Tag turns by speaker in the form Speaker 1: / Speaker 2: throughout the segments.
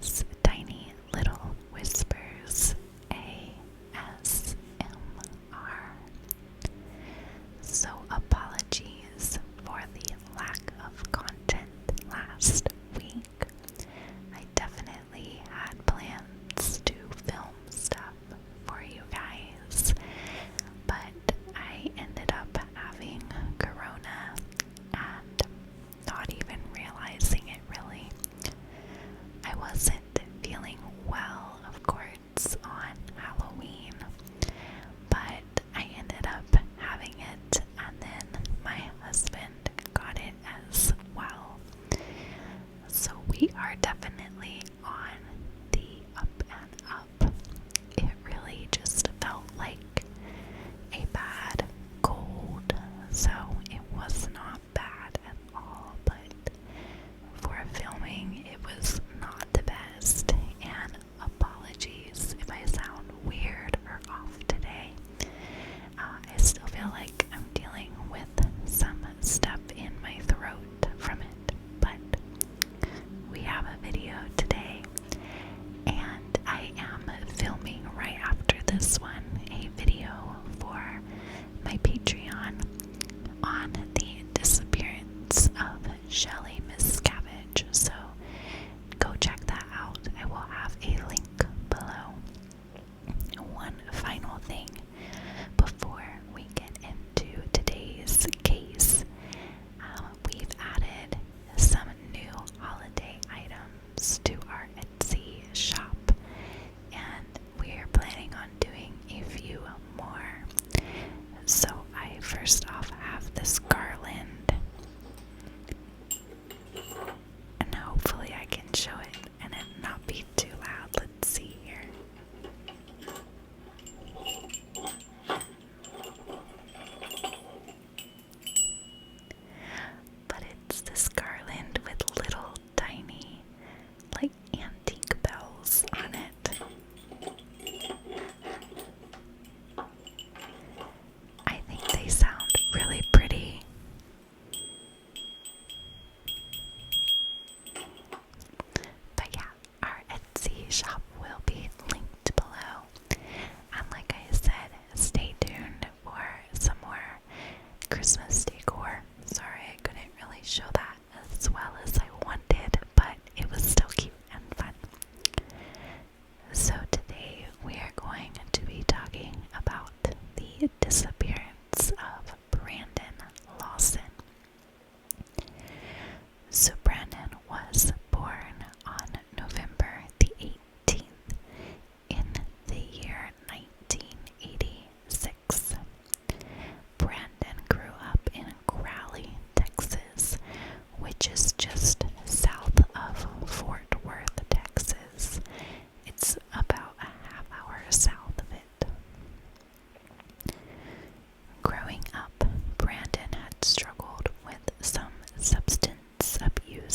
Speaker 1: is Tiny Little Whispers ASMR. So apologies for the lack of content last week. I definitely had plans to film stuff for you guys, but I ended up having corona and not even realizing it really. I wasn't feeling well, of course, on Halloween, but I ended up having it, and then my husband got it as well. So we are definitely on the up and up. It really just felt like a bad cold, so it was not bad at all, but for filming it was not the best, and apologies if I sound weird or off today. I still feel like I'm dealing with some stuff in my throat from it, but we have a video today, and I am filming right after this one a video for my Patreon on the disappearance of Shelly Miscavige, so go check that out. I will have a link below. One final thing before we get into today's case. We've added some new holiday items to our Etsy shop, and we're planning on doing a few more. So I first off have this garland, and hopefully I can show it and it not be too loud. Let's see here. But it's this garland with little tiny, like, antique bells on it. I think they sound really pretty. But yeah, our Etsy shop will be linked below. And like I said, stay tuned for some more Christmas decor. Sorry I couldn't really show that as well as I wanted, but it was still cute and fun. So today we are going to be talking about the disappearance of Brandon Lawson. So Brandon was born on November the 18th in the year 1986. Brandon grew up in Crowley, Texas, which is just south of Fort Worth, Texas. It's about a half hour south of it. Growing up, Brandon had struggled with some substance abuse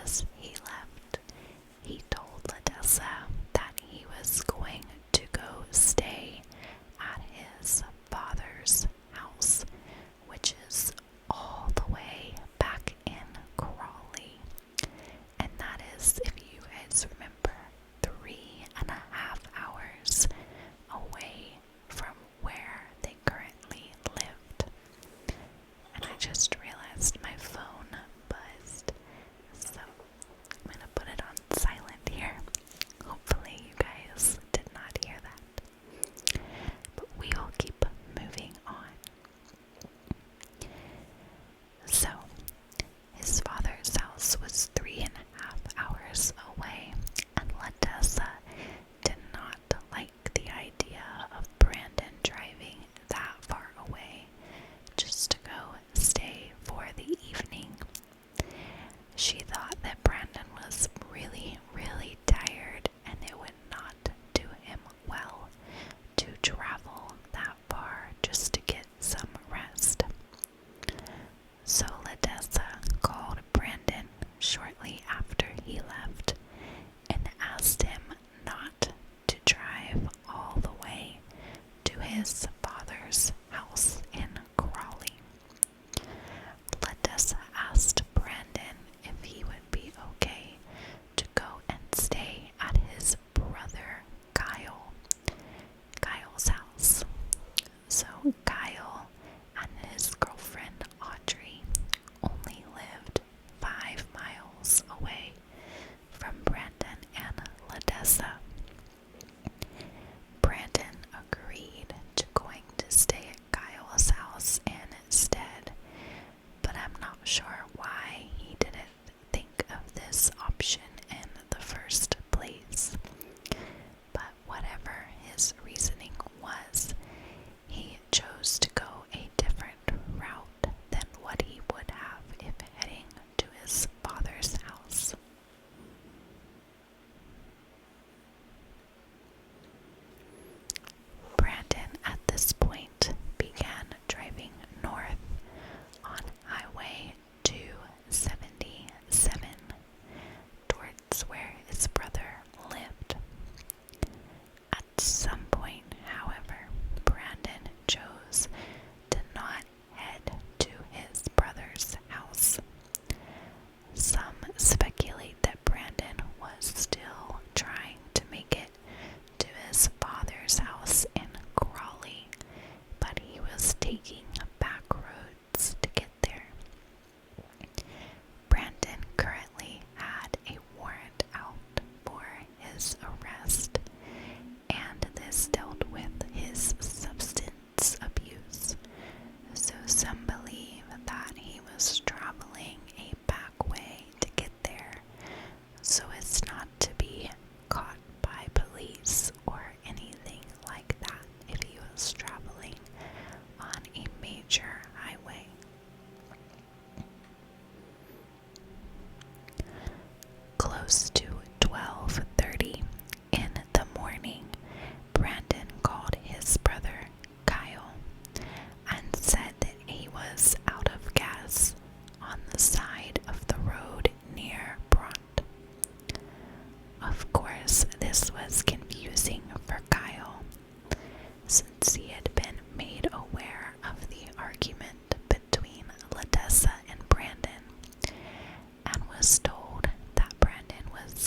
Speaker 1: as he left, he told Ledessa that he was going to go stay at his father's house, which is all the way back in Crawley. And that is, if you guys remember, 3.5 hours away from where they currently lived. And I just realized my phone buzzed, so I'm gonna put it on silent here. Hopefully you guys did not hear that. But we will keep moving on. So, his father's house was 3.5 hours away, and Ledessa did not like the idea of Brandon driving that far away just to go stay for the evening. She thought that Brandon was really, really tired, and it would not do him well to travel that far just to get some rest. So Ledessa called Brandon shortly after he left and asked him not to drive all the way to his father's house in Crawley. Ledessa asked Brandon if he would be okay to go and stay at his brother Kyle's house. So Kyle and his girlfriend Audrey only lived 5 miles away from Brandon and Ledessa. Brandon agreed to going to stay at Kyle's house instead, but I'm not sure why he didn't think of this option in the first place. But whatever his reasoning was, he chose to go a different route than what he would have if heading to his father's house. Brandon, at this point, began driving north on Highway 277 towards where his brother lived. At some point, however, Brandon chose to not head to his brother's house. Some speculate that Brandon was still trying to make it to his father's house in Crawley, but he was taking back roads to get there. Brandon currently had a warrant out for his arrest, and this dealt with his substance abuse. So some believe that he was traveling a back way to get there, so as not to be caught by police or anything like that if he was traveling on a major highway. Close to 12:30 in the morning, Brandon called his brother Kyle and said that he was out of gas on the side of the road near Bront. Of course, this was confusing for Kyle, since he had been made aware of the argument between Ledessa and Brandon, and was told that Brandon was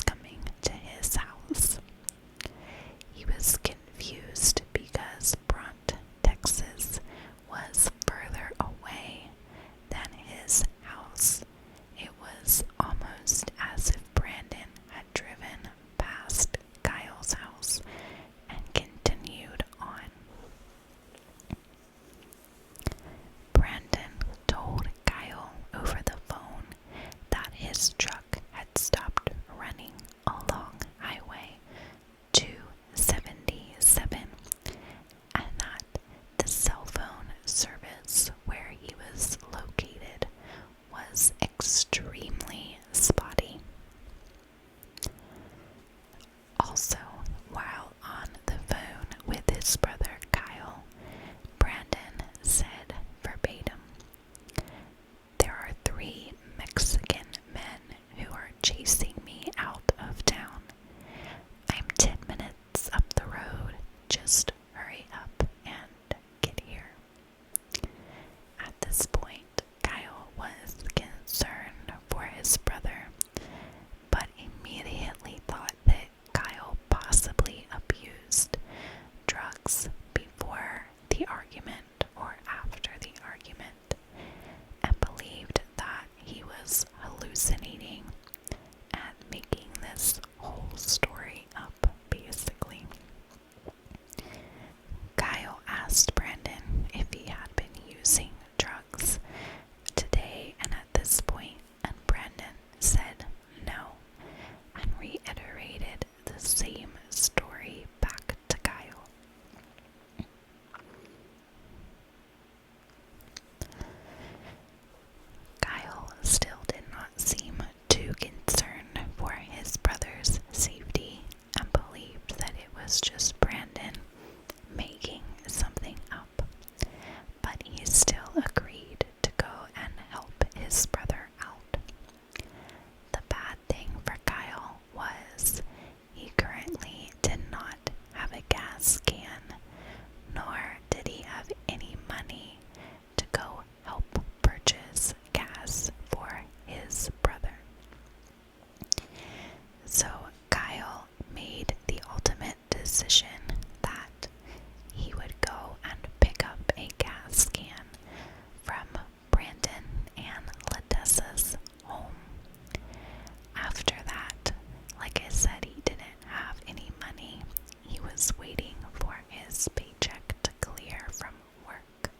Speaker 1: chasing me out of town. I'm 10 minutes up the road. Just hurry up and get here. At this point, Kyle was concerned for his brother, but immediately thought that Kyle possibly abused drugs before the argument or after the argument, and believed that he was hallucinating and making this whole story up, basically. Kyle asked Brandon if he had been using drugs today and at this point, and Brandon said no, and reiterated the same story back to Kyle. Kyle still did not seem too concerned for his brother's safety and believed that it was just Brandon making something up, but he still agreed to go and help his brother out. The bad thing for Kyle was he currently did not have a gas can, nor did he have any money to go help purchase gas for his brother. So Kyle made the ultimate decision that he would go and pick up a gas can from Brandon and Ledessa's home. After that, like I said, he didn't have any money. He was waiting for his paycheck to clear from work.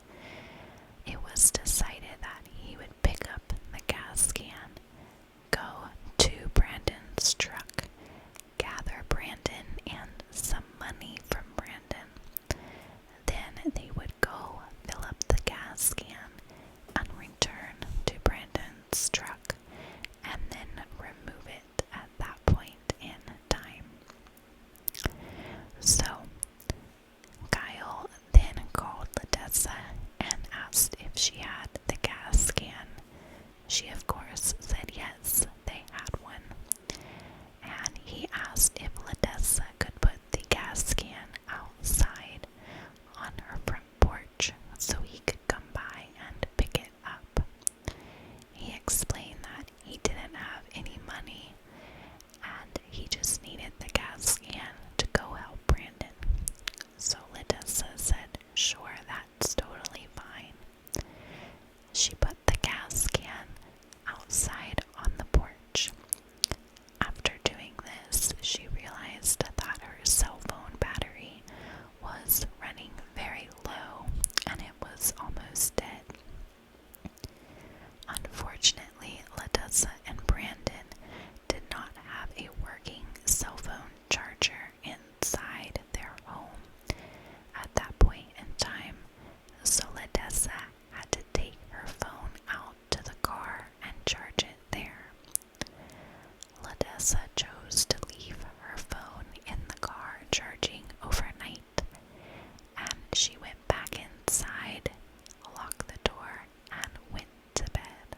Speaker 1: It was decided that he would pick up the gas can, go to Brandon's truck, gather Brandon and some money from Brandon. Then they would go fill up the gas can and return to Brandon's truck and then remove it at that point in time. So Kyle then called Ledessa and asked if she had the gas can. She of course said yes, they had one. And he asked if Ledessa could put the gas can outside on her front porch so he could come by and pick it up. He explained that he didn't have any money and he just needed the gas can to go help Brandon. So Ledessa said, sure, that's totally fine. She put the gas can outside on the porch. After doing this, she realized that her cell phone battery was running very low and it was almost dead. Unfortunately, Ledessa and Brandon did not have a working cell phone charger inside their home at that point in time, so Ledessa had to take her phone out to the car and charge it there. Ledessa chose to leave her phone in the car charging overnight, and she went back inside, locked the door, and went to bed.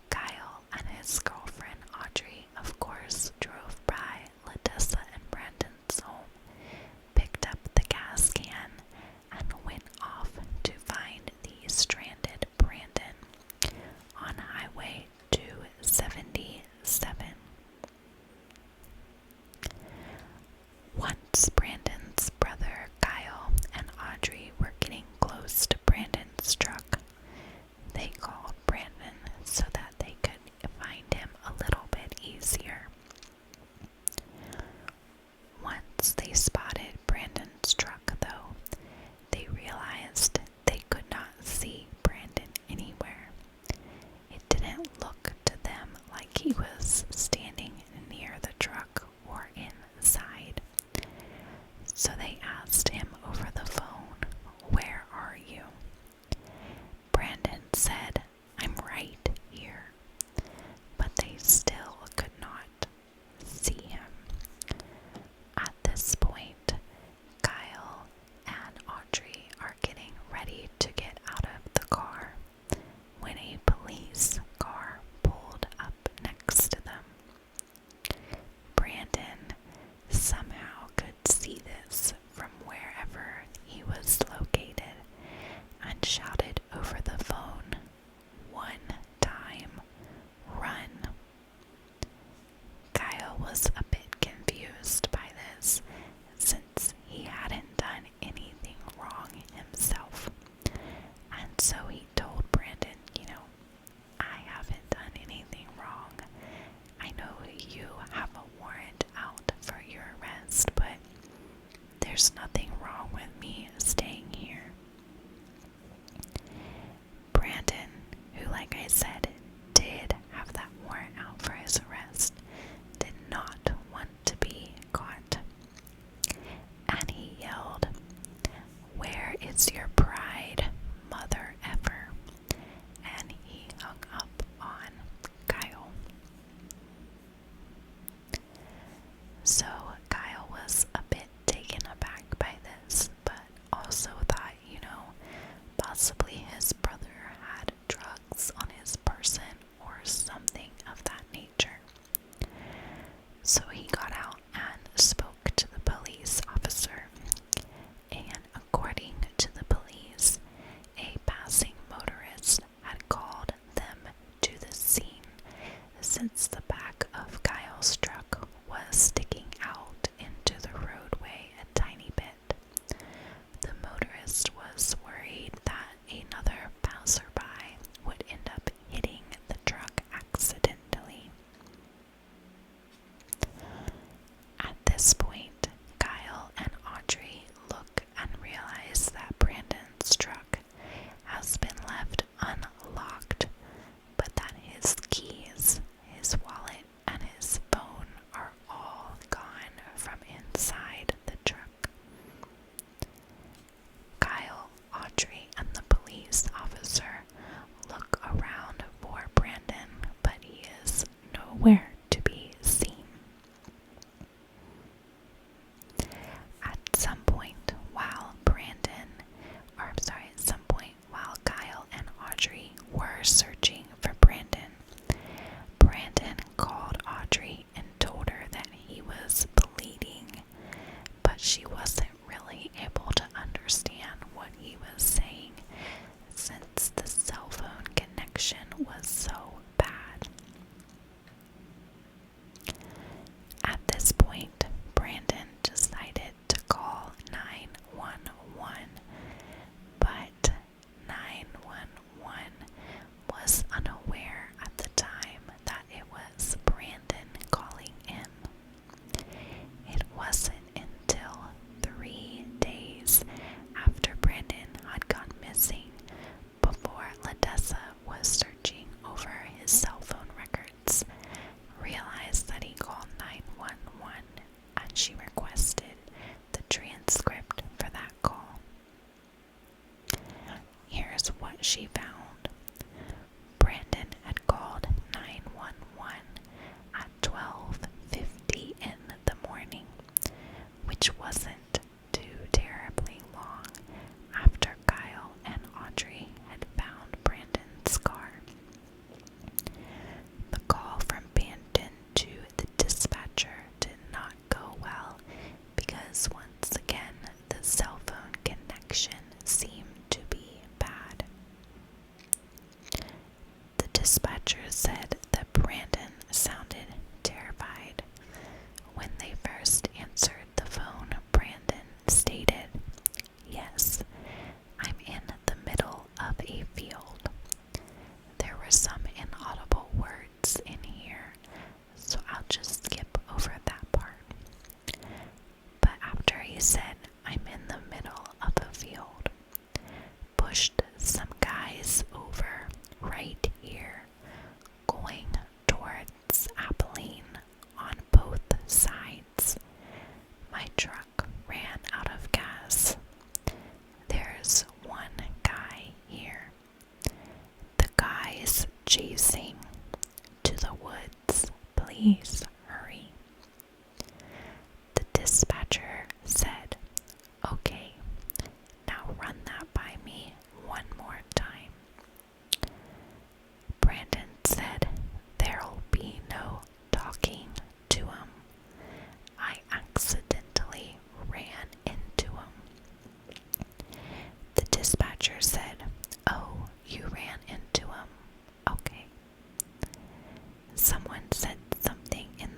Speaker 1: Kyle and his girlfriend Audrey, of course, drove by Ledessa and Brandon's home, picked up the gas can, and went off to find the stranded Brandon on Highway 277. So he got out and spoke to the police officer, and according to the police, a passing motorist had called them to the scene since the back of Kyle's truck was sticking out into the roadway a tiny bit. The motorist was worried that another passerby would end up hitting the truck accidentally. At this point, Kyle and Audrey look and realize that Brandon's truck has been left unlocked, but that his keys, his wallet, and his phone are all gone from inside the truck. Kyle, Audrey, and the police officer look around for Brandon, but he is nowhere to be seen. At some point while Kyle and Audrey were searching for Brandon, Brandon called Audrey and told her that he was bleeding, but she wasn't really able to understand what he was saying since the cell phone connection was so bad. At this point, Brandon decided to call 911, but 911 was unaware at the time that it was Brandon calling him. It wasn't until 3 days after Brandon had gone missing before Ladessa was searching over his cell phone records, realized that he called 911, and she requested the transcript for that call. Here's what she found. Brandon had called 911 at 12:50 in the morning, which wasn't too terribly long after Kyle and Audrey had found Brandon's car. The call from Brandon to the dispatcher did not go well because once again the cell phone connection seemed to be bad. The dispatcher said that Brandon sounded terrified. When they first answered the phone, Brandon stated, "Yes, I'm in the middle of a field." There were some inaudible words in here, so I'll just skip over that part. But after he said, "I'm in the middle of a field," pushed some guys over right here, going towards Abilene on both sides. My truck ran out of gas. There's one guy here. The guy's chasing to the woods. Please hurry. The dispatcher said, "Okay, now run that by me one more time." Brandon said, "There'll be no talking to him. I accidentally ran into him." The dispatcher said, "Oh, you ran into him? Okay." Someone said something in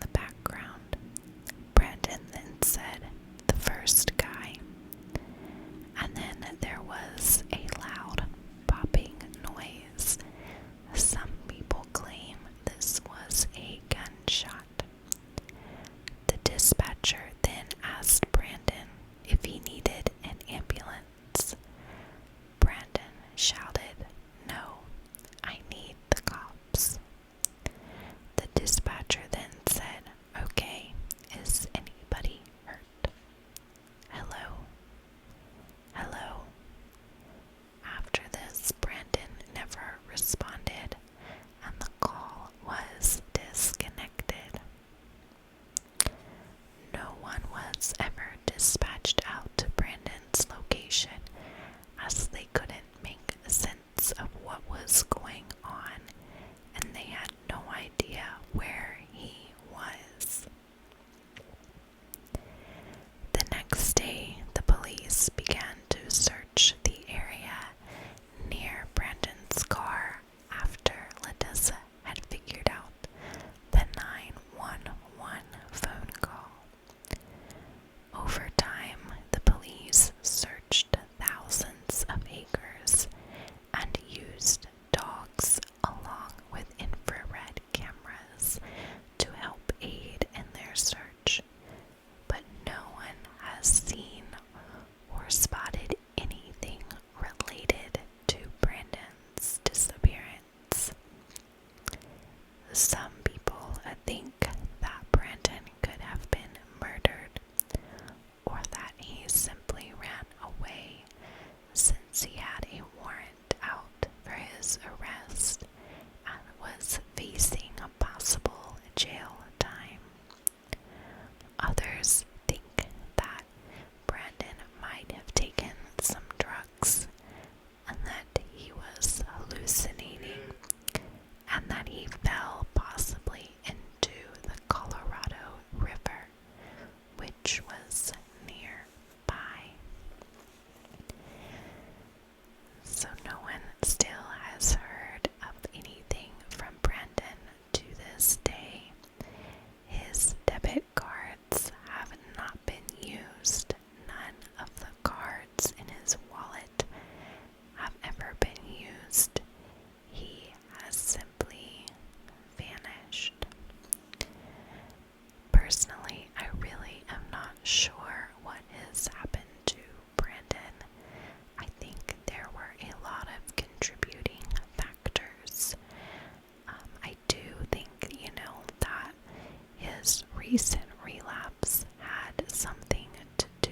Speaker 1: recent relapse had something to do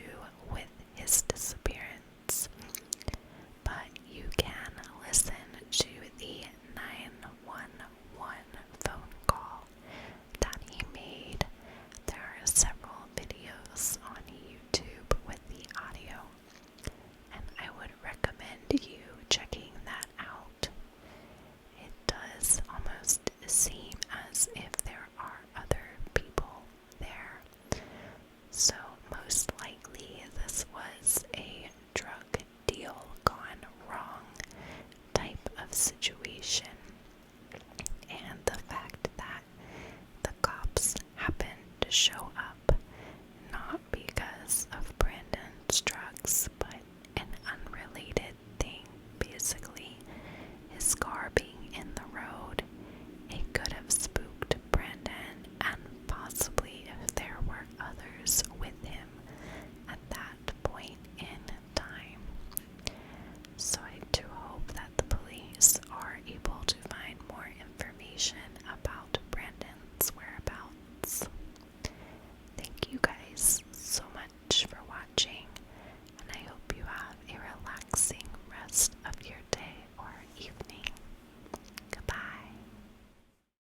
Speaker 1: with his disappearance, but you can listen to the 911 phone call that he made. There are several videos on YouTube with the audio, and I would recommend you checking that out. It does almost seem as if there are other people there, so most likely this was a drug deal gone wrong type of situation. And the fact that the cops happened to show